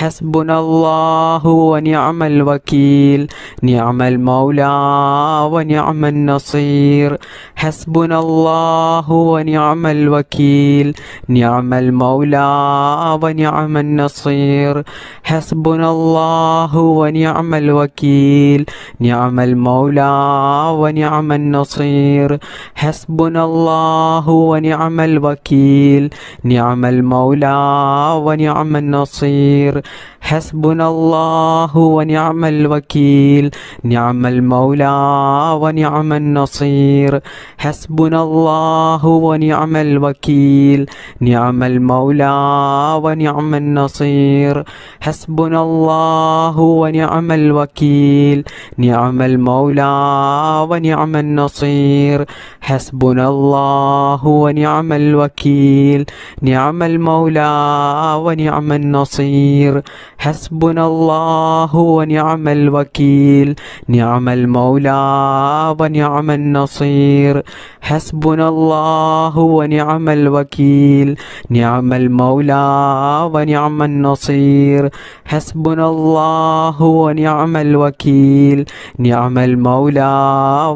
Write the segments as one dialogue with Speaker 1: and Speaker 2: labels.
Speaker 1: ഹസ്ബുനല്ലാഹു വനിഅമൽ വകീൽ നിഅമൽ മൗലാ വനിഅമൻ നസീർ ഹസ്ബുനല്ലാഹു വനിഅമൽ വകീൽ നിഅമൽ മൗലാ വനിഅമൻ നസീർ ഹസ്ബുനല്ലാഹു വനിഅമൽ വകീൽ നിഅമൽ മൗലാ വനിഅമൻ നസീർ ഹസ്ബുനല്ലാഹു വനിഅമൽ വകീൽ നിഅമൽ മൗലാ വനിഅമൻ നസീർ ഹസ്ബുനല്ലാഹു വനിഅമൽ വകീൽ നിഅമൽ മൗലാ വനിഅമൻ നസീർ ഹസ്ബുനല്ലാഹു വനിഅമൽ വകീൽ നിഅമൽ മൗലാ വനിഅമൻ നസീർ ഹസ്ബുനല്ലാഹു വനിഅമൽ വകീൽ നിഅമൽ മൗലാ വനിഅമൻ നസീർ ഹസ്ബുനല്ലാഹു വനിഅമൽ വകീൽ നിഅമൽ മൗലാ വനിഅമൻ നസീർ ഹസ്ബുനല്ലാഹു വനിഅമൽ വകീൽ നിഅമൽ മൗലാ വനിഅമൻ നസീർ ഹസ്ബുനല്ലാഹു വനിഅമൽ വകീൽ നിഅമൽ മൗലാ വനിഅമൻ നസീർ ഹസ്ബുനല്ലാഹു വനിഅമൽ വകീൽ നിഅമൽ മൗലാ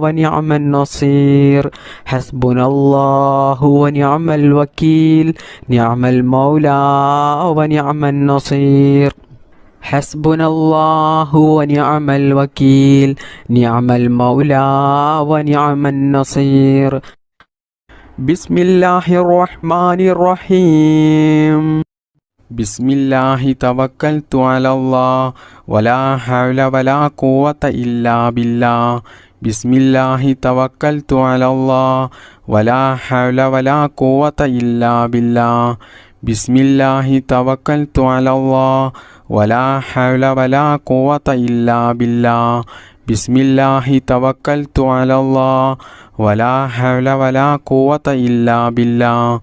Speaker 1: വനിഅമൻ നസീർ ഹസ്ബുനല്ലാഹു വനിഅമൽ വകീൽ നിഅമൽ മൗലാ വനിഅമൻ നസീർ ഹസ്ബുനല്ലാഹു വനിഅമൽ വകീൽ നിഅമൽ മൗലാ വനിഅമൻ നസീർ ബിസ്മില്ലാഹിർ റഹ്മാനിർ റഹീം ബിസ്മില്ലാഹി തവക്കൽതു അലല്ലാഹ് വലാ ഹൗല വലാ ഖുവത ഇല്ലാ ബില്ലാഹ് ബിസ്മില്ലാഹി തവക്കൽതു അലല്ലാഹ് വലാ ഹൗല വലാ ഖുവത ഇല്ലാ ബില്ലാഹ് ബിസ്മില്ലാഹി തവക്കൽതു അലല്ലാഹ് വലാ ഹൗല വലാ ഖുവത ഇല്ലാ ബില്ലാഹ് ബിസ്മില്ലാഹി തവക്കൽതു അലല്ലാഹ് വലാ ഹൗല വലാ ഖുവത ഇല്ലാ ബില്ലാഹ്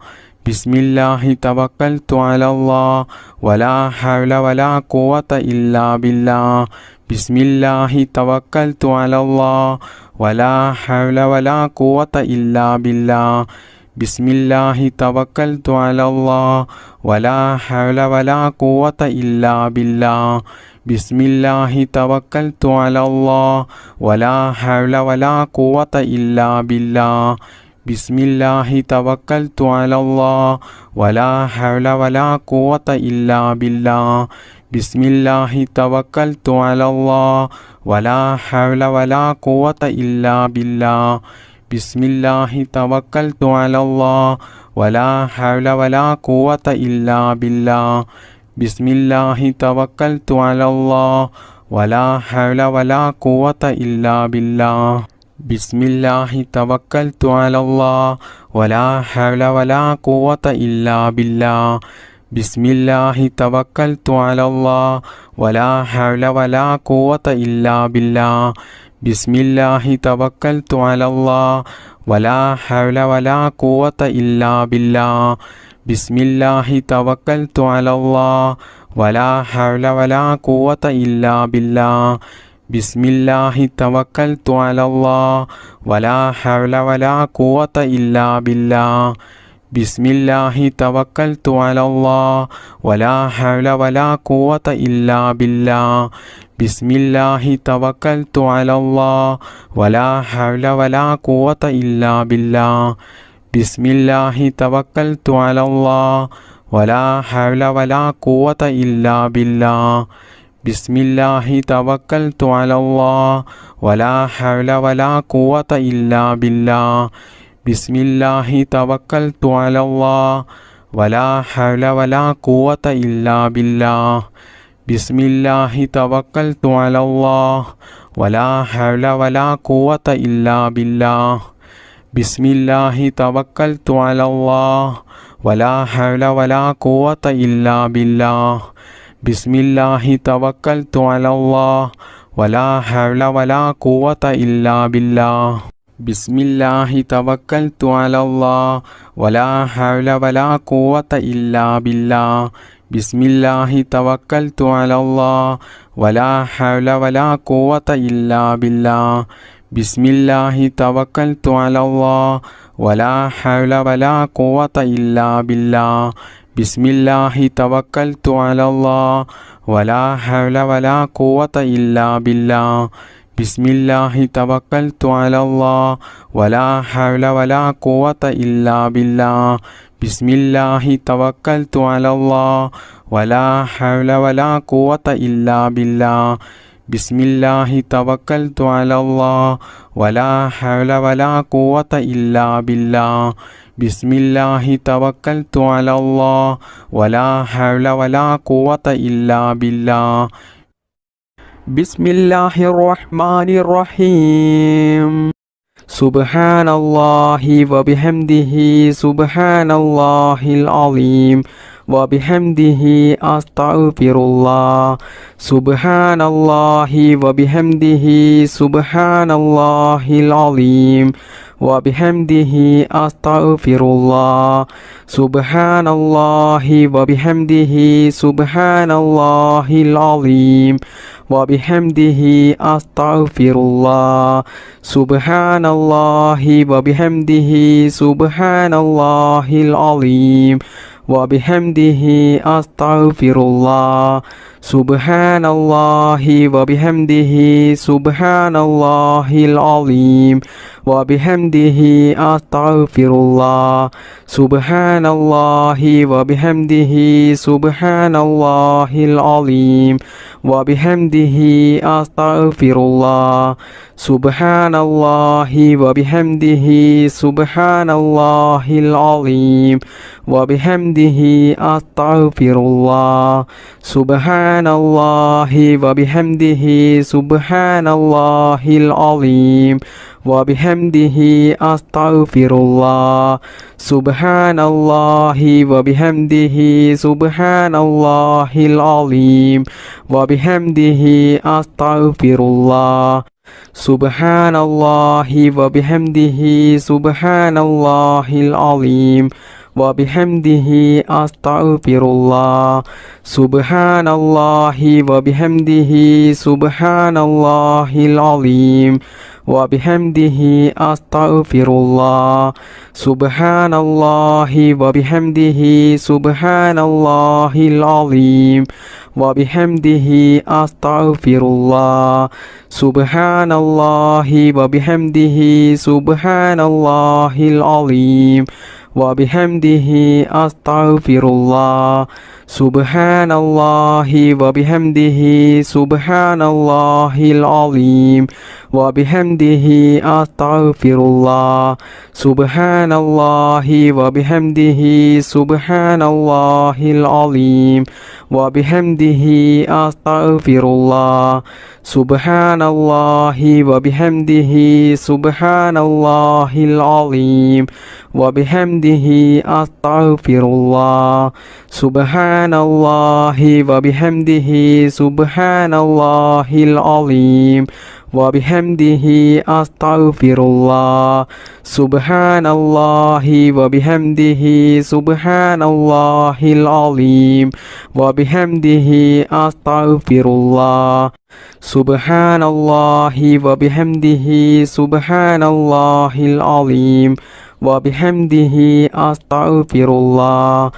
Speaker 1: ബിസ്മില്ലാഹി തവക്കൽതു അലല്ലാഹ് വലാ ഹൗല വലാ ഖുവത ഇല്ലാ ബില്ലാഹ് ബിസ്മില്ലാഹി തവക്കൽതു അലല്ലാഹ് വലാ ഹൗല വലാ ഖുവത ഇല്ലാ ബില്ലാഹ് ബിസ്മില്ലാഹി തവക്കൽതു അലല്ലാഹ് വലാ ഹൗല വലാ ഖുവത ഇല്ലാ ബില്ലാഹ് ബിസ്മില്ലാഹി തവക്കൽതു അലല്ലാഹ് വലാ ഹൗല വലാ ഖുവത ഇല്ലാ ബില്ലാഹ് ബിസ്മില്ലാഹി തവക്കൽതു അലല്ലാഹ് വലാ ഹൗല വലാ ഖുവത ഇല്ലാ ബില്ലാഹ് ബിസ്മില്ലാഹി തവക്കൽതു അലല്ലാഹ് വലാ ഹൗല വലാ ഖുവത ഇല്ലാ ബില്ലാഹ് ബിസ്മില്ലാഹി തവക്കൽതു അലല്ലാഹ് വലാ ഹൗല വലാ ഖുവത ഇല്ലാ ബില്ലാഹ് ബിസ്മില്ലാഹി തവക്കൽതു അലല്ലാഹ് വലാ ഹൗല വലാ ഖുവത ഇല്ലാ ബില്ലാഹ് ബിസ്മില്ലാഹി തവക്കൽതു അലല്ലാഹ് വലാ ഹൗല വലാ ഖുവത ഇല്ലാ ബില്ലാഹ് ബിസ്മില്ലാഹി തവക്കൽതു അലല്ലാഹ് വലാ ഹൗല വലാ ഖുവത ഇല്ലാ ബില്ലാഹ് ബിസ്മില്ലാഹി തവക്കൽതു അലല്ലാഹ് വലാ ഹൗല വലാ ഖുവത ഇല്ലാ ബില്ലാഹ് ബിസ്മില്ലാഹി തവക്കൽതു അലല്ലാഹ് വലാ ഹൗല വലാ ഖുവത ഇല്ലാ ബില്ലാഹ് ബിസ്മില്ലാഹി തവക്കൽതു അലല്ലാഹ് വലാ ഹൗല വലാ ഖുവത ഇല്ലാ ബില്ലാഹ് ബിസ്മില്ലാഹി തവക്കൽതു അലല്ലാഹ് വലാ ഹൗല വലാ ഖുവത ഇല്ലാ ബില്ലാഹ് ബിസ്മില്ലാഹി തവക്കൽതു അലല്ലാഹ് വലാ ഹൗല വലാ ഖുവത ഇല്ലാ ബില്ലാഹ് ബിസ്മില്ലാഹി തവക്കൽതു അലല്ലാഹ് വലാ ഹൗല വലാ ഖുവത ഇല്ലാ ബില്ലാഹ് ബിസ്മില്ലാഹി തവക്കൽതു അലല്ലാഹ് വലാ ഹൗല വലാ ഖുവത ഇല്ലാ ബില്ലാഹ് ബിസ്മില്ലാഹി തവക്കൽതു അലല്ലാഹ് വലാ ഹൗല വലാ ഖുവത ഇല്ലാ ബില്ലാഹ് ബിസ്മില്ലാഹി തവക്കൽതു അലല്ലാഹ് വലാ ഹൗല വലാ ഖുവത ഇല്ലാ ബില്ലാഹ് ബിസ്മില്ലാഹി തവക്കൽതു അലല്ലാഹ് വലാ ഹൗല വലാ ഖുവത ഇല്ലാ ബില്ലാഹ് ബിസ്മില്ലാഹി തവക്കൽതു അലല്ലാഹ് വലാ ഹൗല വലാ ഖുവത ഇല്ലാ ബില്ലാഹ് ബിസ്മില്ലാഹി തവക്കൽതു അലല്ലാഹ് വലാ ഹൗല വലാ ഖുവത ഇല്ലാ ബില്ലാഹ് ബിസ്മില്ലാഹി തവക്കൽതു അലല്ലാഹ് വലാ ഹൗല വലാ ഖുവത ഇല്ലാ ബില്ലാഹ് ബിസ്മില്ലാഹി തവക്കൽതു അലല്ലാഹ് വലാ ഹൗല വലാ ഖുവത ഇല്ലാ ബില്ലാഹ് ബിസ്മില്ലാഹി തവക്കൽതു അലല്ലാഹ് വലാ ഹൗല വലാ ഖുവത ഇല്ലാ ബില്ലാഹ്. ബിസ്മില്ലാഹി തവക്കൽതു അലല്ലാഹ് വലാ ഹൗല വലാ ഖുവത ഇല്ലാ ബില്ലാഹ്. ബിസ്മില്ലാഹി തവക്കൽതു അലല്ലാഹ് വലാ ഹൗല വലാ ഖുവത ഇല്ലാ ബില്ലാഹ്. ബിസ്മില്ലാഹി തവക്കൽതു അലല്ലാഹ് വലാ ഹൗല വലാ ഖുവത ഇല്ലാ ബില്ലാഹ്. ബിസ്മില്ലാഹി തവക്കൽതു അലല്ലാഹ് വലാ ഹൗല വലാ ഖുവത ഇല്ലാ ബില്ലാഹ്. ബിസ്മില്ലാഹിർ റഹ്മാനിർ റഹീം. സുബ്ഹാനല്ലാഹി വബിഹംദിഹി സുബ്ഹാനല്ലാഹിൽ അലീം വബിഹംദിഹി അസ്തഗ്ഫിറുല്ലാഹ്. സുബ്ഹാനല്ലാഹി വബിഹംദിഹി സുബ്ഹാനല്ലാഹിൽ അലീം വബിഹംദിഹി അസ്തഗ്ഫിറുല്ലാഹ്. സുബ്ഹാനല്ലാഹി വബിഹംദിഹി സുബ്ഹാനല്ലാഹിൽ അലീം വബിഹംദിഹി അസ്തഗ്ഫിറുല്ലാഹ്. സുബ്ഹാനല്ലാഹി വബിഹംദിഹി സുബ്ഹാനല്ലാഹിൽ അലീം വബിഹംദിഹി അസ്തഗ്ഫിറുല്ലാഹ്. സുബ്ഹാനല്ലാഹി വബിഹംദിഹി സുബ്ഹാനല്ലാഹിൽ അലീം വബിഹംദിഹി അസ്തഗ്ഫിറുല്ലാഹ്. സുബ്ഹാനല്ലാഹി വബിഹംദിഹി സുബ്ഹാനല്ലാഹിൽ അലീം വബിഹംദിഹി അസ്തഗ്ഫിറുല്ലാഹ്. സുബ്ഹാനല്ലാഹി വബിഹംദിഹി സുബ്ഹാനല്ലാഹിൽ അലീം വബിഹംദിഹി അസ്തഗ്ഫിറുല്ലാഹ്. സുബ്ഹാനല്ലാഹി വബിഹംദിഹി സുബ്ഹാനല്ലാഹിൽ അലീം വബിഹംദിഹി അസ്തഗ്ഫിറുല്ലാഹ്. സുബ്ഹാനല്ലാഹി വബിഹംദിഹി സുബ്ഹാനല്ലാഹിൽ അലീം വബിഹംദിഹി അസ്തഗ്ഫിറുല്ലാഹ്. സുബ്ഹാനല്ലാഹി വബിഹംദിഹി സുബ്ഹാനല്ലാഹിൽ അലീം വബിഹംദിഹി അസ്തഗ്ഫിറുല്ലാഹ്. സുബ്ഹാനല്ലാഹി വബിഹംദിഹി സുബ്ഹാനല്ലാഹിൽ അലീം വബിഹംദിഹി അസ്തഗ്ഫിറുല്ലാഹ്. സുബ്ഹാനല്ലാഹി വബിഹംദിഹി സുബ്ഹാനല്ലാഹിൽ അലീം വബിഹംദിഹി അസ്തഗ്ഫിറുല്ലാഹ്. സുബ്ഹാനല്ലാഹി വബിഹംദിhi സുബ്ഹാനല്ലാഹിൽ അലീം വബിഹംദിhi അസ്തഗ്ഫിറുല്ലാഹ്. സുബ്ഹാനല്ലാഹി വബിഹംദിhi സുബ്ഹാനല്ലാഹിൽ അലീം വബിഹംദിhi അസ്തഗ്ഫിറുല്ലാഹ്. സുബ്ഹാനല്ലാഹി വബിഹംദിhi സുബ്ഹാനല്ലാഹിൽ അലീം വബിഹംദിhi അസ്തഗ്ഫിറുല്ലാഹ്. സുബ്ഹാനല്ലാഹി വബിഹംദിhi സുബ്ഹാനല്ലാഹിൽ അലീം വബിഹംദിhi അസ്തഗ്ഫിറുല്ലാഹ്. സുബ്ഹാനല്ലാഹി വബിഹംദിhi സുബ്ഹാനല്ലാഹിൽ അലീം വബിഹംദിhi അസ്തഗ്ഫിറുല്ലാഹ്. സുബ്ഹാനല്ലാഹി വബിഹംദിhi സുബ്ഹാനല്ലാഹിൽ അലീം വബിഹംദിhi അസ്തഗ്ഫിറുല്ലാഹ്. സുബ്ഹാനല്ലാഹി വബിഹംദിhi സുബ്ഹാനല്ലാഹിൽ അലീം വബിഹംദിhi അസ്തഗ്ഫിറുല്ലാഹ്.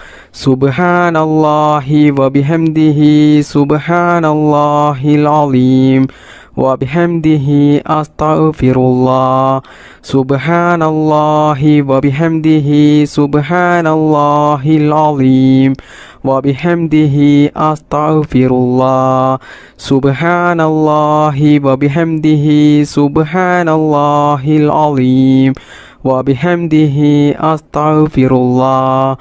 Speaker 1: സുബ്ഹാനല്ലാഹി വബിഹംദിhi സുബ്ഹാനല്ലാഹിൽ അലീം വബിഹംദിhi അസ്തഗ്ഫിറുല്ലാഹ്. സുബ്ഹാനല്ലാഹി വബിഹംദിhi സുബ്ഹാനല്ലാഹിൽ അലീം വബിഹംദിhi അസ്തഗ്ഫിറുല്ലാഹ്. സുബ്ഹാനല്ലാഹി വബിഹംദിhi സുബ്ഹാനല്ലാഹിൽ അലീം വബിഹംദിhi അസ്തഗ്ഫിറുല്ലാഹ്.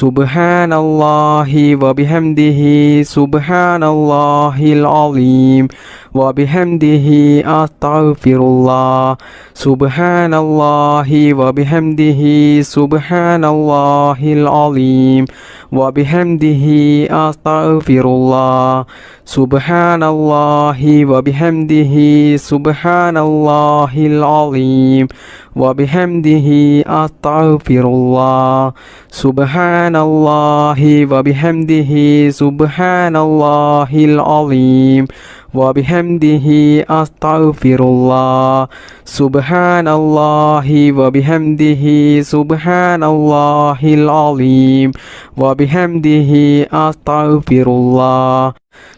Speaker 1: സുബ്ഹാനല്ലാഹി വബിഹംദിhi സുബ്ഹാനല്ലാഹിൽ അലീം വബിഹംദിhi അസ്തഗ്ഫിറുല്ലാഹ്. സുബ്ഹാനല്ലാഹി വബിഹംദിhi സുബ്ഹാനല്ലാഹിൽ അലീം വബിഹംദിhi അസ്തഗ്ഫിറുല്ലാഹ്. സുബ്ഹാനല്ലാഹി വബിഹംദിhi സുബ്ഹാനല്ലാഹിൽ അലീം വബിഹംദിhi അസ്തഗ്ഫിറുല്ലാഹ്. സുബ്ഹാനല്ലാഹി വബിഹംദിhi സുബ്ഹാനല്ലാഹിൽ അലീം وبحمده أستغفر الله سبحان الله وبحمده سبحان الله العظيم وبحمده أستغفر الله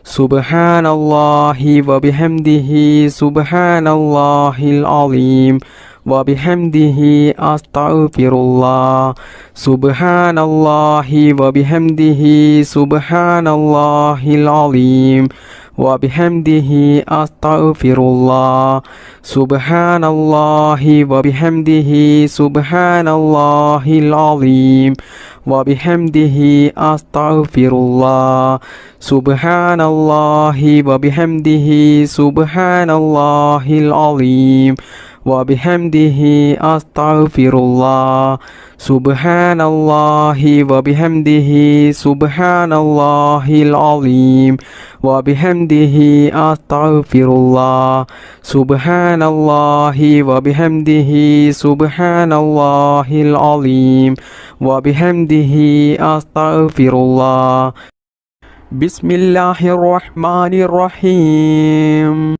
Speaker 1: سبحان الله وبحمده سبحان الله العظيم وبحمده أستغفر الله سبحان الله وبحمده سبحان الله العظيم وبحمده أستغفر الله سبحان الله وبحمده سبحان الله العظيم وبحمده أستغفر الله سبحان الله وبحمده سبحان الله العظيم وبحمده أستغفر الله سبحان الله وبحمده سبحان الله العظيم وبحمده أستغفر الله سبحان الله وبحمده سبحان الله العظيم وبحمده أستغفر الله بسم الله الرحمن الرحيم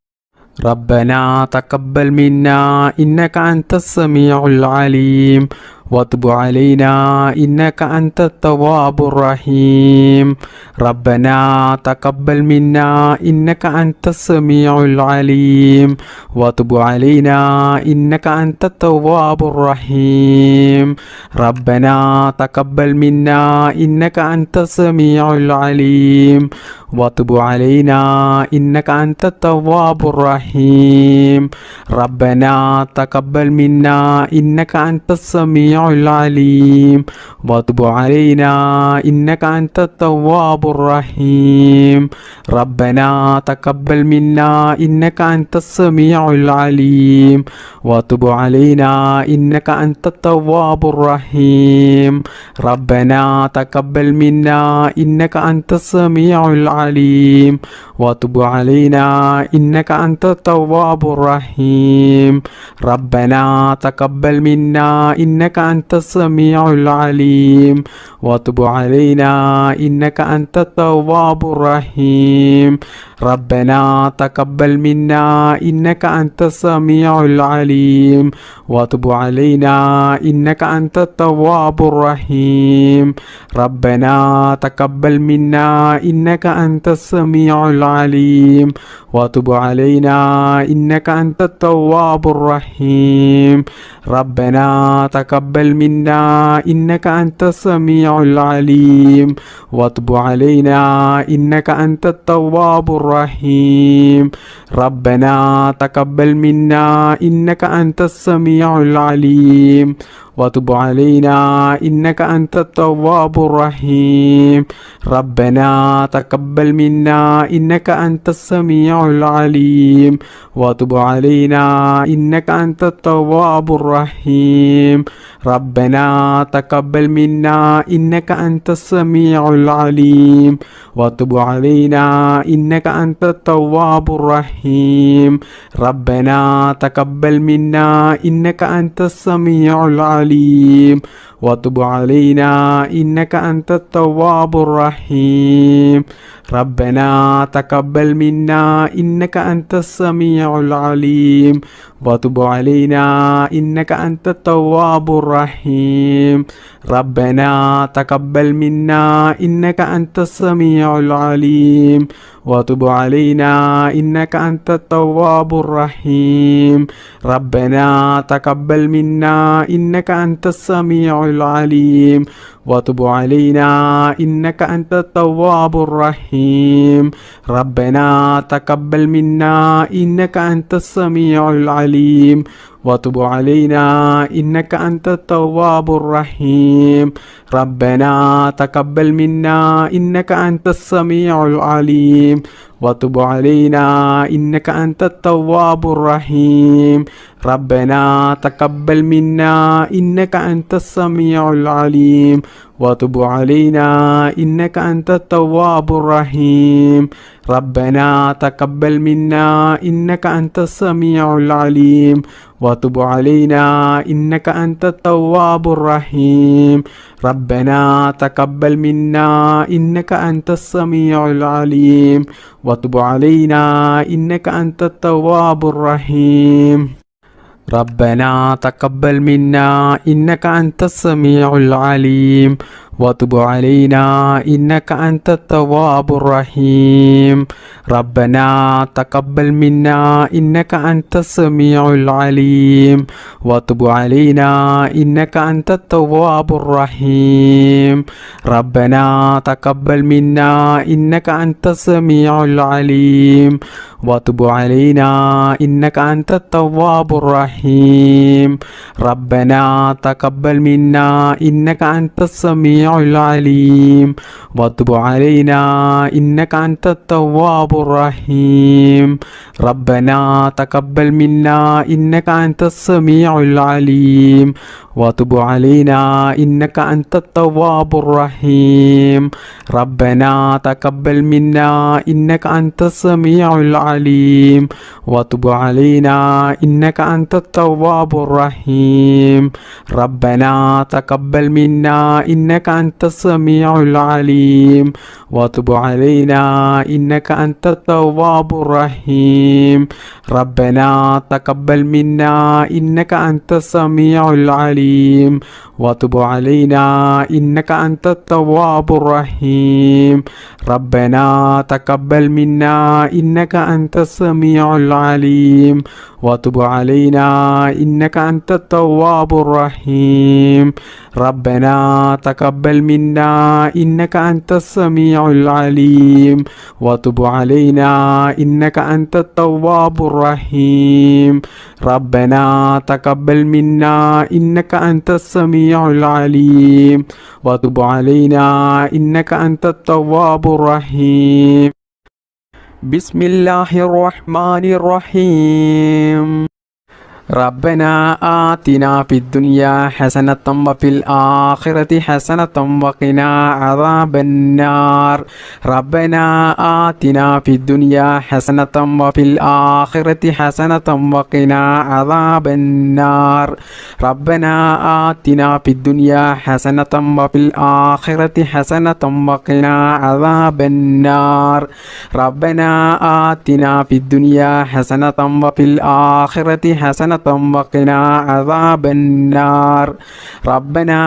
Speaker 1: ربنا تقبل منا إنك أنت السميع العليم وتب علينا إنك أنت التواب الرحيم ربنا تقبل منا إنك أنت السميع العليم وتب علينا إنك أنت التواب الرحيم ربنا تقبل منا إنك أنت السميع العليم وتب علينا إنك أنت التواب الرحيم ربنا تقبل منا إنك أنت السميع العليم وتب علينا إنك أنت التواب الرحيم ربنا تقبل منا إنك أنت السميع العليم وتب علينا إنك أنت التواب الرحيم ربنا تقبل منا إنك أنت السميع العليم وتب علينا إنك أنت التواب الرحيم ربنا تقبل منا إنك أنت السميع العليم وتب علينا إنك أنت التواب الرحيم ربنا تقبل منا إنك أنت السميع العليم وتب علينا إنك أنت التواب الرحيم ربنا تقبل منا إنك أنت السميع العليم وتب علينا إنك أنت التواب الرحيم ربنا تقبل منا إنك أنت السميع العليم وتب علينا إنك أنت التواب الرحيم ربنا تقبل منا إنك أنت السميع العليم وتب علينا إنك أنت التواب الرحيم ربنا تقبل منا إنك أنت السميع العليم وتب علينا إنك أنت التواب الرحيم ربنا تقبل منا إنك أنت السميع العليم وتب علينا إنك أنت التواب الرحيم ربنا تقبل منا إنك أنت السميع العليم وتب علينا إنك أنت التواب الرحيم ربنا تقبل منا إنك أنت السميع العليم وتب علينا إنك أنت التواب الرحيم ربنا تقبل منا إنك أنت السميع العليم وتب علينا إنك أنت التواب الرحيم ربنا تقبل منا إنك أنت السميع العليم وتب علينا إنك أنت التواب الرحيم ربنا تقبل منا إنك أنت السميع العليم وتب علينا إنك أنت التواب الرحيم ربنا تقبل منا إنك أنت السميع العليم وتب علينا إنك أنت التواب الرحيم ربنا تقبل منا إنك أنت السميع العليم وتب علينا إنك أنت التواب الرحيم ربنا تقبل منا إنك أنت السميع العليم وتب علينا إنك أنت التواب الرحيم ربنا تقبل منا إنك أنت السميع العليم وتب علينا إنك أنت التواب الرحيم ربنا تقبل منا إنك أنت السميع العليم وتب علينا إنك أنت التواب الرحيم ربنا تقبل منا إنك أنت السميع العليم وتب علينا إنك أنت التواب الرحيم ربنا تقبل منا إنك أنت السميع العليم وتب علينا إنك أنت التواب الرحيم ربنا تقبل منا إنك أنت السميع العليم وتب علينا إنك أنت التواب الرحيم ربنا تقبل منا إنك أنت السميع العليم وتب علينا إنك أنت التواب الرحيم ربنا تقبل منا إنك أنت السميع العليم وتب علينا إنك أنت التواب الرحيم ربنا تقبل منا إنك أنت السميع العليم وتب علينا إنك أنت التواب الرحيم ربنا تقبل منا إنك أنت السميع العليم وتب علينا إنك أنت التواب الرحيم ربنا تقبل منا إنك أنت السميع العليم وتب علينا إنك أنت التواب الرحيم ربنا تقبل منا إنك أنت السميع العليم وتب علينا إنك أنت التواب الرحيم ربنا تقبل منا إنك أنت السميع العليم وتب علينا إنك أنت التواب الرحيم بسم الله الرحمن الرحيم ربنا آتنا في الدنيا حسنة وفي الآخرة حسنة وقنا عذاب النار ربنا آتنا في الدنيا حسنة وفي الآخرة حسنة وقنا عذاب النار ربنا آتنا في الدنيا حسنة وفي الآخرة حسنة وقنا عذاب النار ربنا آتنا في الدنيا حسنة وفي الآخرة حسنة وقنا عذاب النار ربنا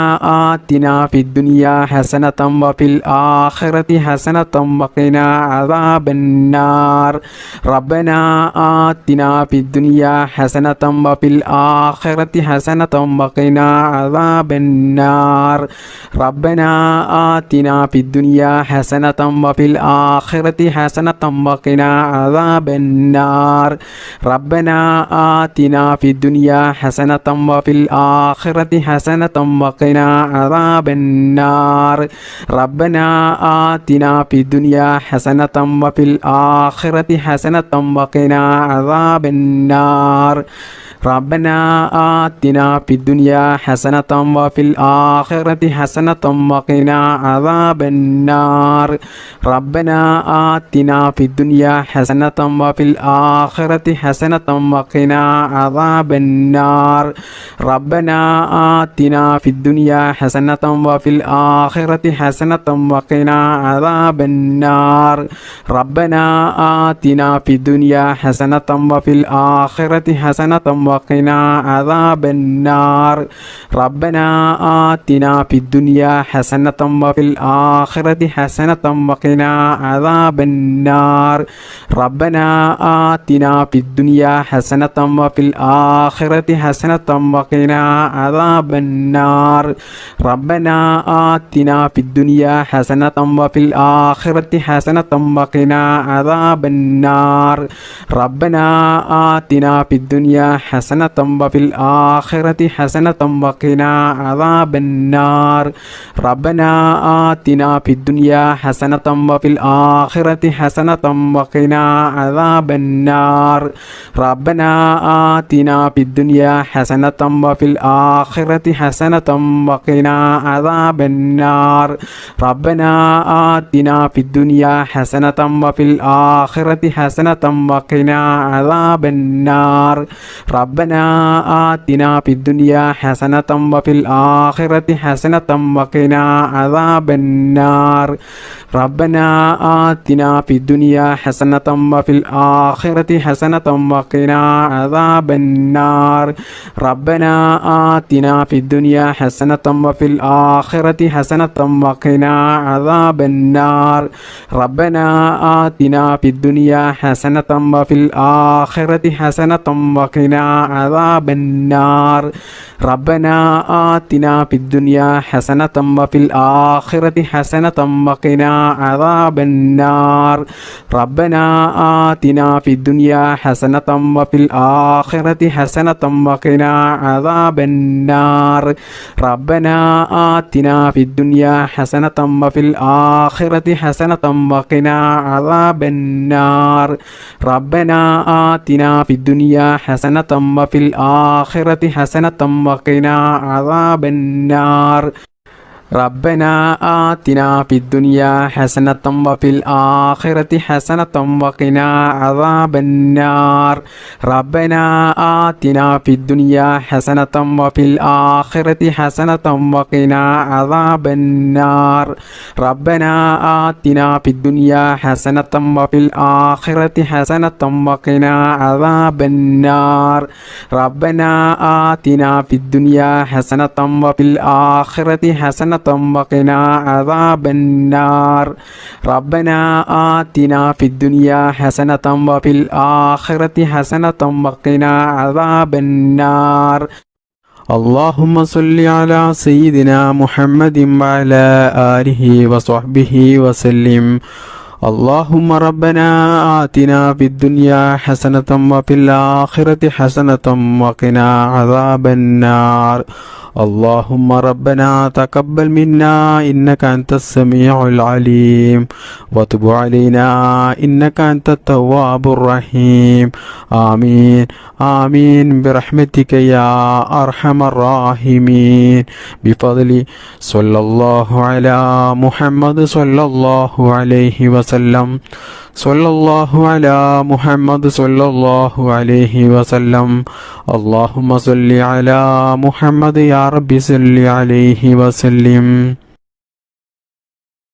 Speaker 1: آتنا في الدنيا حسنة وفي الآخرة حسنة وقنا عذاب النار ربنا آتنا في الدنيا حسنة وفي الآخرة حسنة وقنا عذاب النار ربنا آتنا في الدنيا حسنة وفي الآخرة حسنة وقنا عذاب النار ربنا آتنا في الدنيا حسنة وفي الآخرة حسنة وقنا عذاب النار ربنا آتنا في الدنيا حسنة وفي الآخرة حسنة وقنا عذاب النار ربنا آتنا في الدنيا حسنة وفي الآخرة حسنة وقنا عذاب النار ربنا آتنا في الدنيا حسنة وفي الآخرة حسنة وقنا عذاب النار ربنا آتنا في الدنيا حسنة وفي الآخرة حسنة وقنا عذاب النار ربنا آتنا في الدنيا حسنة وفي الآخرة حسنة وقنا عذاب النار ربنا آتنا في الدنيا حسنة وفي الآخرة حسنة وقنا عذاب النار ربنا آتنا في الدنيا حسنة وفي الآخرة حسنة وقنا عذاب النار ربنا آتنا في الدنيا حسنة وفي الآخرة حسنة وقنا عذاب النار ربنا آتنا في الدنيا حسنة وفي الآخرة حسنة وقنا عذاب النار ربنا آتنا في الدنيا حسنة وفي الآخرة حسنة وقنا عذاب النار ربنا آتنا آتنا في الدنيا حسنة وفي الآخرة حسنة وقنا عذاب النار ربنا آتنا في الدنيا حسنة وفي الآخرة حسنة وقنا عذاب النار ربنا آتنا في الدنيا حسنة وفي الآخرة حسنة وقنا عذاب النار ربنا آتنا في الدنيا حسنة وفي الآخرة حسنة وقنا عذاب النار ربنا آتنا في الدنيا حسنة وفي الآخرة حسنة وقنا عذاب النار ربنا آتنا في الدنيا حسنة وفي الآخرة حسنة وقنا عذاب النار ربنا آتنا في الدنيا حسنة وفي الآخرة حسنة وقنا عذاب النار ربنا آتنا في الدنيا حسنة وفي الآخرة حسنة وقنا عذاب النار ربنا آتنا في الدنيا حسنة وفي الآخرة حسنة وقنا عذاب النار ربنا آتنا في الدنيا حسنة وفي الآخرة حسنة وقنا عذاب النار ربنا آتنا في الدنيا حسنة وفي الآخرة حسنة وقنا عذاب النار ربنا آتنا في الدنيا حسنة وفي الآخرة حسنة وقنا عذاب النار ربنا آتنا في الدنيا حسنة وفي الآخرة حسنة وقنا عذاب النار ربنا آتنا في الدنيا حسنة وفي الآخرة حسنة وقنا عذاب النار ربنا آتنا في الدنيا حسنة وفي الآخرة حسنة وقنا عذاب النار اللهم صل على سيدنا محمد وعلى آله وصحبه وسلم اللهم ربنا آتنا في الدنيا حسنة وفي الآخرة حسنة وقنا عذاب النار اللهم ربنا تقبل منا إنك أنت السميع العليم وتب علينا إنك أنت التواب الرحيم آمين آمين برحمتك يا أرحم الراحمين بفضل صلى الله على محمد صلى الله عليه وسلم صلى الله على محمد صلى الله عليه وسلم اللهم صل على محمد يا رب صل عليه وسلم